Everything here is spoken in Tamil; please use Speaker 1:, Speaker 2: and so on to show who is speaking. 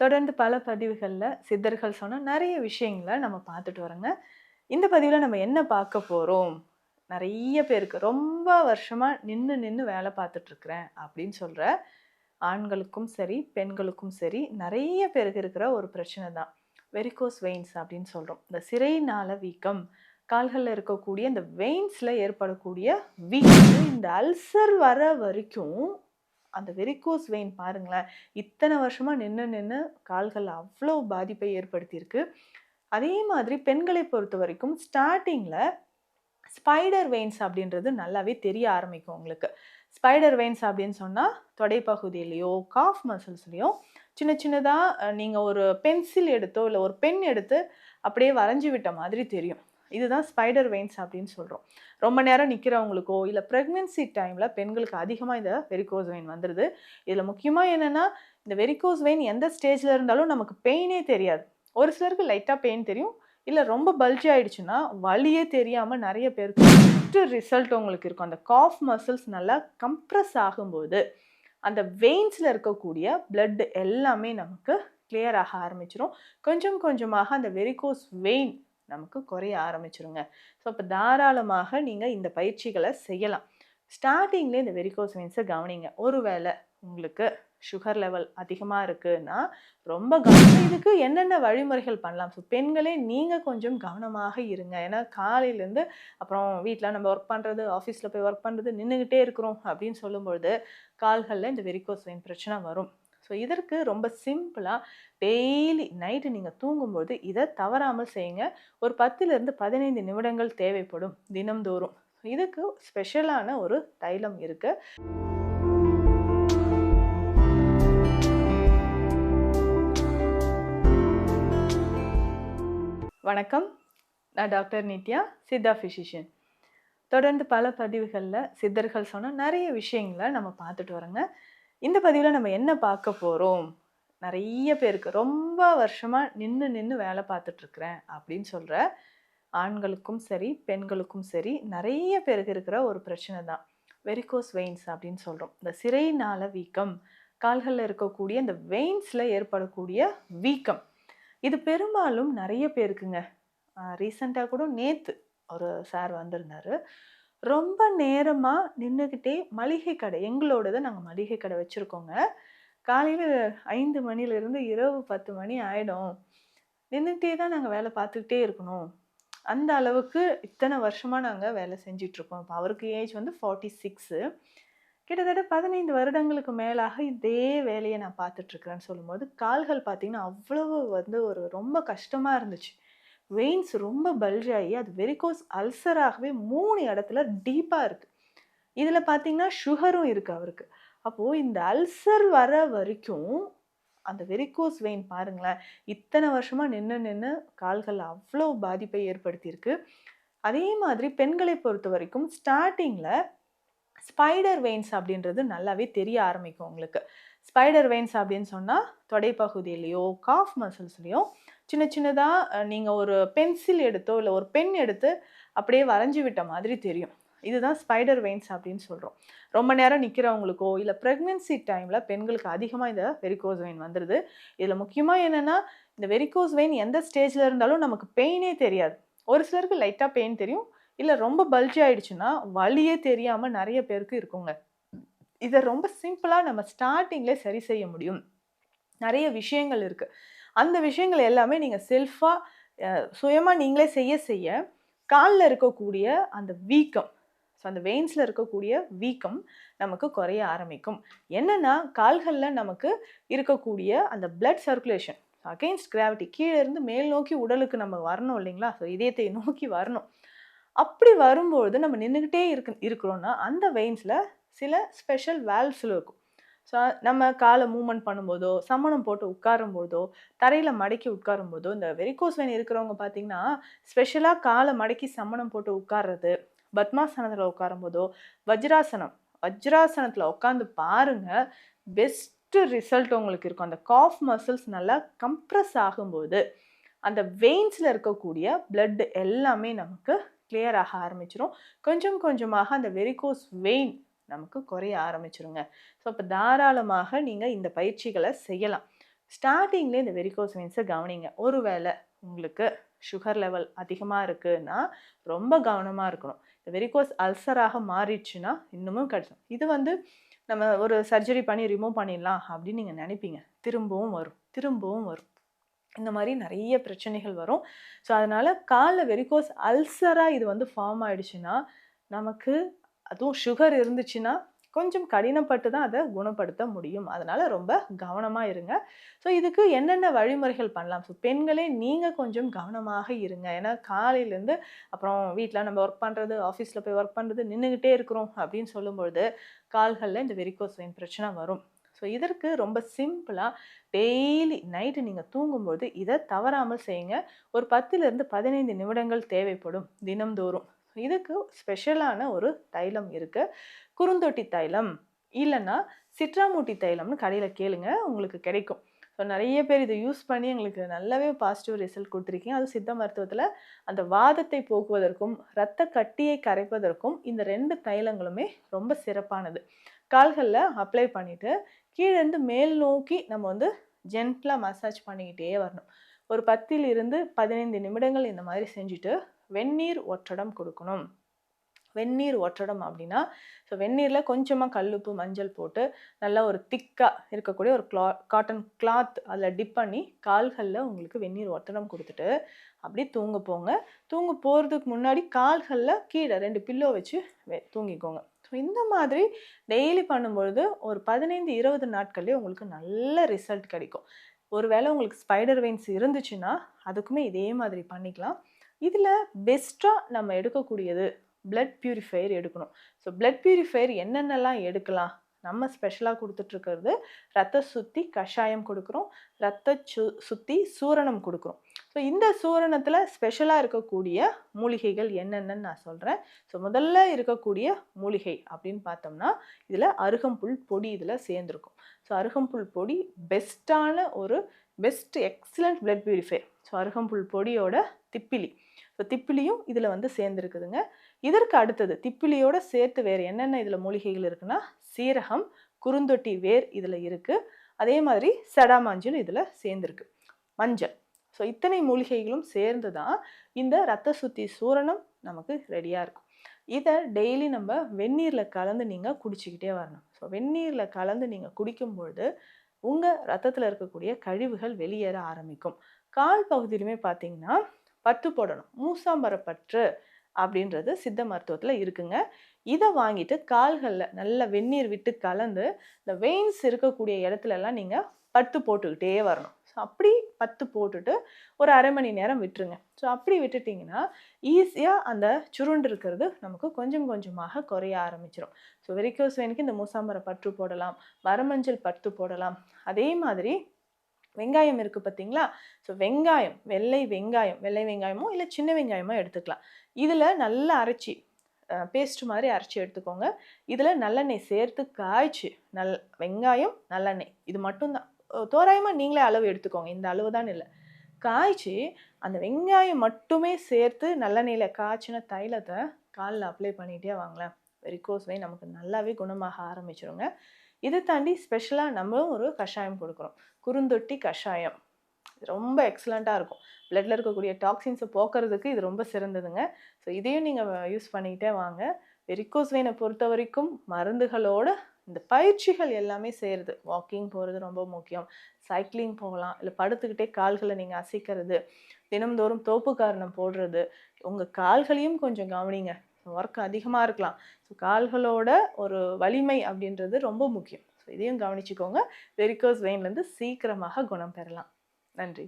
Speaker 1: தொடர்ந்து பல பதிவுகள்ல சித்தர்கள் சொன்ன நிறைய விஷயங்கள நம்ம பார்த்துட்டு வரோங்க. இந்த பதிவுல நம்ம என்ன பார்க்க போறோம்? நெறைய பேருக்கு ரொம்ப வருஷமா நின்னு நின்னு வேலை பார்த்துட்டு இருக்கிறேன் அப்படின்னு சொல்ற ஆண்களுக்கும் சரி, பெண்களுக்கும் சரி நெறைய பேருக்கு இருக்கிற ஒரு பிரச்சனை தான். வெரிகோஸ் வெயின்ஸ் அப்படின்னு சொல்றோம். இந்த சிரை நாள வீக்கம், கால்கள்ல இருக்கக்கூடிய இந்த வெயின்ஸ்ல ஏற்படக்கூடிய வீக்கம், இந்த அல்சர் வர வரைக்கும் அந்த வெரிகோஸ் வெயின் பாருங்களேன், இத்தனை வருஷமா நின்னு நின்னு கால்கள்ல அவ்ளோ பாதிப்பை ஏற்படுத்தியிருக்கு. அதே மாதிரி பெண்களை பொறுத்தவரைக்கும் ஸ்டார்ட்டிங்ல ஸ்பைடர் வெயின்ஸ் அப்படின்றது நல்லாவே தெரிய ஆரம்பிக்கும் உங்களுக்கு. ஸ்பைடர் வெயின்ஸ் அப்படின்னு சொன்னா, தொடை பகுதியிலயோ, காஃப் மசில்ஸ்லயோ சின்ன சின்னதா நீங்க ஒரு பென்சில் எடுத்தோ, இல்ல ஒரு பென் எடுத்து அப்படியே வரைஞ்சு விட்ட மாதிரி தெரியும். இதுதான் ஸ்பைடர் வெயின்ஸ் அப்படின்னு சொல்றோம். ரொம்ப நேரம் நிக்கிறவங்களுக்கோ, இல்ல பிரெக்னன்சி டைம்ல பெண்களுக்கு அதிகமா இந்த வெரிகோஸ் வெயின் வந்துருது. இதுல முக்கியமா என்னன்னா, இந்த வெரிகோஸ் வெயின் எந்த ஸ்டேஜ்ல இருந்தாலும் நமக்கு பெயினே தெரியாது. ஒரு சிலருக்கு லைட்டா பெயின் தெரியும். இல்ல ரொம்ப பல்ஜி ஆயிடுச்சுன்னா, வலியே தெரியாம நெறைய பேருக்கு ஃபர்ஸ்ட் ரிசல்ட் உங்களுக்கு இருக்கும். அந்த காஃப் மசில்ஸ் நல்லா கம்ப்ரஸ் ஆகும்போது, அந்த வெயின்ஸ்ல இருக்கக்கூடிய பிளட் எல்லாமே நமக்கு கிளியர் ஆக ஆரம்பிச்சுரும். கொஞ்சம் கொஞ்சமாக அந்த வெரிகோஸ் வெயின் நமக்கு குறைய ஆரம்பிச்சுருங்க. ஸோ, அப்ப தாராளமாக நீங்க இந்த பயிற்சிகள செய்யலாம். ஸ்டார்ட்டிங்லயே இந்த வெரிகோஸ் வெயின்ஸ கவனிங்க. ஒருவேள உங்களுக்கு சுகர் லெவல் அதிகமா இருக்குன்னா, ரொம்ப இதுக்கு என்னென்ன வழிமுறைகள் பண்ணலாம்? ஸோ பெண்களே நீங்க கொஞ்சம் கவனமாக இருங்க. ஏன்னா காலையிலேருந்து அப்புறம் வீட்ல நம்ம ஒர்க் பண்றது, ஆஃபீஸ்ல போய் ஒர்க் பண்றது, நின்னுகிட்டே இருக்கிறோம் அப்படின்னு சொல்லும்பொழுது, கால்கள்ல இந்த வெரிகோஸ் வெயின் பிரச்சனை வரும். ஸோ இதற்கு ரொம்ப சிம்பிளா டெய்லி நைட்டு நீங்க தூங்கும்போது இத தவறாமல் செய்யுங்க. ஒரு 10லிருந்து 15 நிமிடங்கள் தேவைப்படும் தினம்தோறும். இதுக்கு ஸ்பெஷலான ஒரு தைலம் இருக்கு. வணக்கம். நான் டாக்டர் நித்யா, சித்தா பிசிஷியன். தொடர்ந்து பல பதிவுகள்ல சித்தர்கள் சொன்ன நிறைய விஷயங்கள நம்ம பார்த்துட்டு வரோங்க. இந்த பதிவுல நம்ம என்ன பார்க்க போறோம்? நெறைய பேருக்கு ரொம்ப வருஷமா நின்னு நின்னு வேலை பார்த்துட்டு இருக்கிறேன் அப்படின்னு சொல்ற ஆண்களுக்கும் சரி, பெண்களுக்கும் சரி நெறைய பேருக்கு இருக்கிற ஒரு பிரச்சனை தான். வெரிகோஸ் வெயின்ஸ் அப்படின்னு சொல்றோம். இந்த சிரை நாள வீக்கம், கால்கள்ல இருக்கக்கூடிய இந்த வெயின்ஸ்ல ஏற்படக்கூடிய வீக்கம். இது பெரும்பாலும் நெறைய பேருக்குங்க. ரீசெண்டா கூட நேத்து ஒரு சார் வந்திருந்தாரு. ரொம்ப நேரமா நின்னுகிட்டே மளிகை கடை எங்களோடது நாங்க மளிகை கடை வச்சிருக்கோங்க. காலையில 5 மணிலேருந்து இரவு 10 மணி ஆயிடும். நின்னுட்டே தான் நாங்க வேலை பார்த்துக்கிட்டே இருக்கணும். அந்த அளவுக்கு இத்தன வருஷமா நாங்க வேலை செஞ்சுட்ருக்கோம். இப்ப அவருக்கு ஏஜ் வந்து 46. கிட்டத்தட்ட 15 வருடங்களுக்கு மேலாக இதே வேலைய நான் பார்த்துட்ருக்கிறேன்னு சொல்லும்போது, கால்கள் பார்த்தீங்கன்னா, அவ்வளவு வந்து ஒரு ரொம்ப கஷ்டமா இருந்துச்சு. வெயின்ஸ் ரொம்ப பல்ஜ் ஆகி, அது வெரிகோஸ் அல்சராகவே 3 இடத்துல டீப்பா இருக்கு. இதுல பார்த்தீங்கன்னா, சுகரும் இருக்கு அவருக்கு. அப்போ இந்த அல்சர் வர வரைக்கும், அந்த வெரிகோஸ் வெயின் பாருங்களேன், இத்தன வருஷமா நின்னு நின்னு கால்கள்ல அவ்ளோ பாதிப்பை ஏற்படுத்தியிருக்கு. அதே மாதிரி பெண்களை பொறுத்தவரைக்கும் ஸ்டார்ட்டிங்ல ஸ்பைடர் வெயின்ஸ் அப்படின்றது நல்லாவே தெரிய ஆரம்பிக்கும் உங்களுக்கு. ஸ்பைடர் வெயின்ஸ் அப்படின்னு சொன்னா, தொடை பகுதியிலயோ, காஃப் மசில்ஸ்லயோ சின்ன சின்னதா நீங்க ஒரு பென்சில் எடுத்தோ, இல்ல ஒரு பென் எடுத்து அப்படியே வரைஞ்சு விட்ட மாதிரி தெரியும். இதுதான் ஸ்பைடர் வெயின்ஸ் அப்படின்னு சொல்றோம். ரொம்ப நேரம் நிக்கிறவங்களுக்கோ, இல்ல பிரெக்னன்சி டைம்ல பெண்களுக்கு அதிகமா இந்த வெரிகோஸ் வெயின் வந்துருது. இதுல முக்கியமா என்னன்னா, இந்த வெரிகோஸ் வெயின் எந்த ஸ்டேஜ்ல இருந்தாலும் நமக்கு பெயினே தெரியாது. ஒரு சிலருக்கு லைட்டா பெயின் தெரியும். இல்ல ரொம்ப பல்ஜி ஆயிடுச்சுன்னா, வலியே தெரியாம நெறைய பேருக்கு இருக்குங்க. இத ரொம்ப சிம்பிளா நம்ம ஸ்டார்ட்டிங்லயே சரி செய்ய முடியும். நெறைய விஷயங்கள் இருக்கு. அந்த விஷயங்கள் எல்லாமே நீங்க செல்ஃபா அ சுயமா நீங்களே செய்ய செய்ய, கால்ல இருக்கக்கூடிய அந்த வீக்கம், ஸோ அந்த வெயின்ஸ்ல இருக்கக்கூடிய வீக்கம் நமக்கு குறைய ஆரம்பிக்கும். என்னன்னா, கால்கள்ல நமக்கு இருக்கக்கூடிய அந்த பிளட் சர்க்குலேஷன் அகைன்ஸ்ட் கிராவிட்டி கீழ இருந்து மேல் நோக்கி உடலுக்கு நம்ம வரணும் இல்லைங்களா? ஸோ இதயத்தை நோக்கி வரணும். அப்படி வரும்பொழுது நம்ம நின்னுகிட்டே இருக்கிறோம்னா, அந்த வெயின்ஸ்ல சில ஸ்பெஷல் வால்வ்ஸ் இருக்கும். ஸோ நம்ம கால மூவ்மெண்ட் பண்ணும்போதோ, சம்மணம் போட்டு உட்காரும்போதோ, தரையில மடக்கி உட்காரும்போதோ, இந்த வெரிகோஸ் வெயின் இருக்கிறவங்க பார்த்தீங்கன்னா, ஸ்பெஷலா கால மடக்கி சம்மணம் போட்டு உட்கார்றது, பத்மாசனத்துல உட்காரும்போதோ, வஜ்ராசனம் வஜ்ராசனத்துல உட்கார்ந்து பாருங்க. பெஸ்ட் ரிசல்ட் உங்களுக்கு இருக்கும். அந்த காஃப் மசில்ஸ் நல்லா கம்ப்ரஸ் ஆகும்போது, அந்த வெயின்ஸ்ல இருக்கக்கூடிய பிளட் எல்லாமே நமக்கு கிளியர் ஆக ஆரம்பிச்சுரும். கொஞ்சம் கொஞ்சமாக அந்த வெரிகோஸ் வெயின் நமக்கு குறைய ஆரம்பிச்சுருங்க. ஸோ அப்ப தாராளமாக நீங்க இந்த பயிற்சிகள செய்யலாம். ஸ்டார்டிங்லேயே இந்த வெரிகோஸ் வெயின்ஸை கவனிங்க. ஒருவேளை உங்களுக்கு சுகர் லெவல் அதிகமாக இருக்குன்னா ரொம்ப கவனமாக இருக்கணும். இந்த வெரிகோஸ் அல்சராக மாறிடுச்சுன்னா இன்னமும் கஷ்டம். இது நம்ம ஒரு சர்ஜரி பண்ணி ரிமூவ் பண்ணிடலாம் அப்படின்னு நீங்கள் நினைப்பீங்க. திரும்பவும் வரும், திரும்பவும் வரும். இந்த மாதிரி நிறைய பிரச்சனைகள் வரும். ஸோ அதனால் காலில் வெரிகோஸ் அல்சராக இது ஃபார்ம் ஆயிடுச்சுன்னா நமக்கு, அதுவும் சுகர் இருந்துச்சுன்னா கொஞ்சம் கடினப்பட்டு தான் அதை குணப்படுத்த முடியும். அதனால் ரொம்ப கவனமாக இருங்க. ஸோ இதுக்கு என்னென்ன வழிமுறைகள் பண்ணலாம்? ஸோ பெண்களே நீங்கள் கொஞ்சம் கவனமாக இருங்க. ஏன்னா காலையிலேருந்து அப்புறம் வீட்டில் நம்ம ஒர்க் பண்ணுறது, ஆஃபீஸில் போய் ஒர்க் பண்ணுறது, நின்றுக்கிட்டே இருக்கிறோம் அப்படின்னு சொல்லும்பொழுது கால்களில் இந்த வெரிகோஸ் வெயின் பிரச்சனை வரும். ஸோ இதற்கு ரொம்ப சிம்பிளாக டெய்லி நைட்டு நீங்கள் தூங்கும்போது இதை தவறாமல் செய்யுங்க. ஒரு 10லிருந்து 15 நிமிடங்கள் தேவைப்படும் தினம்தோறும். இதுக்கு ஸ்பெஷலான ஒரு தைலம் இருக்குது. குறுந்தொட்டி தைலம் இல்லைன்னா சிட்ராமூட்டி தைலம்னு கடையில் கேளுங்க, உங்களுக்கு கிடைக்கும். ஸோ நிறைய பேர் இதை யூஸ் பண்ணி எங்களுக்கு நல்லாவே பாசிட்டிவ் ரிசல்ட் கொடுத்துருக்கீங்க. அதுவும் சித்த மருத்துவத்தில் அந்த வாதத்தை போக்குவதற்கும் இரத்த கட்டியை கரைப்பதற்கும் இந்த 2 தைலங்களுமே ரொம்ப சிறப்பானது. கால்களில் அப்ளை பண்ணிவிட்டு கீழேருந்து மேல் நோக்கி நம்ம ஜென்டலாக மசாஜ் பண்ணிக்கிட்டே வரணும். ஒரு 10லிருந்து 15 நிமிடங்கள் இந்த மாதிரி செஞ்சுட்டு வெந்நீர் ஒற்றடம் கொடுக்கணும். வெந்நீர் ஒற்றடம் அப்படின்னா, ஸோ வெந்நீரில் கொஞ்சமாக கல்லுப்பு மஞ்சள் போட்டு நல்லா ஒரு திக்காக இருக்கக்கூடிய ஒரு காட்டன் கிளாத் அதில் டிப் பண்ணி கால்களில் உங்களுக்கு வெந்நீர் ஒற்றடம் கொடுத்துட்டு அப்படி தூங்க போங்க. தூங்க போகிறதுக்கு முன்னாடி கால்களில் கீழே 2 பில்லோ வச்சு தூங்கிக்கோங்க. ஸோ இந்த மாதிரி டெய்லி பண்ணும்பொழுது ஒரு 15-20 நாட்கள்லேயே உங்களுக்கு நல்ல ரிசல்ட் கிடைக்கும். ஒருவேளை உங்களுக்கு ஸ்பைடர் வெயின்ஸ் இருந்துச்சுன்னா அதுக்குமே இதே மாதிரி பண்ணிக்கலாம். இதில் பெஸ்ட்டாக நம்ம எடுக்கக்கூடியது பிளட் பியூரிஃபையர் எடுக்கணும். ஸோ பிளட் பியூரிஃபையர் என்னென்னலாம் எடுக்கலாம்? நம்ம ஸ்பெஷலாக கொடுத்துட்ருக்கிறது ரத்த சுத்தி கஷாயம் கொடுக்குறோம், ரத்த சுத்தி சூரணம் கொடுக்குறோம். ஸோ இந்த சூரணத்தில் ஸ்பெஷலாக இருக்கக்கூடிய மூலிகைகள் என்னென்னு நான் சொல்கிறேன். ஸோ முதல்ல இருக்கக்கூடிய மூலிகை அப்படின்னு பார்த்தோம்னா இதில் அருகம்புல் பொடி இதில் சேர்ந்துருக்கும். ஸோ அருகம்புல் பொடி best excellent blood purifier. So அருகம்புல் பொடியோட திப்பிலி, ஸோ திப்பிலியும் இதில் சேர்ந்துருக்குதுங்க. இதற்கு அடுத்தது திப்பிலியோட சேர்த்து வேறு என்னென்ன இதில் மூலிகைகள் இருக்குன்னா சீரகம், குறுந்தொட்டி வேர் இதில் இருக்குது. அதே மாதிரி செடாமாஞ்சள் இதில் சேர்ந்துருக்கு, மஞ்சள். ஸோ இத்தனை மூலிகைகளும் சேர்ந்து தான் இந்த ரத்த சுத்தி சூரணம் நமக்கு ரெடியாக இருக்கும். இதை டெய்லி நம்ம வெந்நீரில் கலந்து நீங்கள் குடிச்சிக்கிட்டே வரணும். ஸோ வெந்நீரில் கலந்து நீங்கள் குடிக்கும்பொழுது உங்கள் ரத்தத்தில் இருக்கக்கூடிய கழிவுகள் வெளியேற ஆரம்பிக்கும். கால் பகுதியிலுமே பார்த்தீங்கன்னா பற்று போடணும். மூசாம்பரப்பற்று அப்படின்றது சித்த மருத்துவத்தில் இருக்குங்க. இதை வாங்கிட்டு கால்களில் நல்ல வெந்நீர் விட்டு கலந்து இந்த வெயின்ஸ் இருக்கக்கூடிய இடத்துலலாம் நீங்கள் பத்து போட்டுக்கிட்டே வரணும். ஸோ அப்படி பத்து போட்டுட்டு ஒரு அரை மணி நேரம் விட்டுருங்க. ஸோ அப்படி விட்டுட்டிங்கன்னா ஈஸியாக அந்த சுருண்டு இருக்கிறது நமக்கு கொஞ்சம் கொஞ்சமாக குறைய ஆரம்பிச்சிடும். ஸோ வெரிகோஸ் வெயினுக்கு இந்த மூசாம்பர பற்று போடலாம், வரமஞ்சள் பற்று போடலாம். அதே மாதிரி வெங்காயம் இருக்குது பார்த்தீங்களா? ஸோ வெங்காயம், வெள்ளை வெங்காயமோ இல்லை சின்ன வெங்காயமோ எடுத்துக்கலாம். இதில் நல்லா அரைச்சி பேஸ்ட் மாதிரி அரைச்சி எடுத்துக்கோங்க. இதில் நல்லெண்ணெய் சேர்த்து காய்ச்சி வெங்காயம் நல்லெண்ணெய் இது மட்டும்தான், தோராயமாக நீங்களே அளவு எடுத்துக்கோங்க, இந்த அளவு தான் இல்லை. காய்ச்சி அந்த வெங்காயம் மட்டுமே சேர்த்து நல்லெண்ணெயில் காய்ச்சின தைலத்தை காலில் அப்ளை பண்ணிகிட்டே வாங்களேன். வெரிகோஸ் வெயின் நமக்கு நல்லாவே குணமாக ஆரம்பிச்சிருங்க. இதை தாண்டி ஸ்பெஷலாக நம்மளும் ஒரு கஷாயம் கொடுக்குறோம், குறுந்தொட்டி கஷாயம். ரொம்ப எக்ஸலண்ட்டாக இருக்கும். பிளட்டில் இருக்கக்கூடிய டாக்ஸின்ஸை போக்குறதுக்கு இது ரொம்ப சிறந்ததுங்க. ஸோ இதையும் நீங்கள் யூஸ் பண்ணிக்கிட்டே வாங்க. வெரிகோஸ் வெயினை பொறுத்த வரைக்கும் மருந்துகளோட இந்த பயிற்சிகள் எல்லாமே செய்கிறது. வாக்கிங் போகிறது ரொம்ப முக்கியம், சைக்கிளிங் போகலாம், இல்லை படுத்துக்கிட்டே கால்களை நீங்கள் அசைக்கிறது, தினம்தோறும் தோப்பு காரணம் போடுறது. உங்கள் கால்களையும் கொஞ்சம் கவனிங்க. ஒர்க் அதிகமாக இருக்கலாம், ஸோ கால்களோட ஒரு வலிமை அப்படின்றது ரொம்ப முக்கியம். ஸோ இதையும் கவனிச்சுக்கோங்க. வெரிகோஸ் வெயின்லேருந்து சீக்கிரமாக குணம் பெறலாம். நன்றி.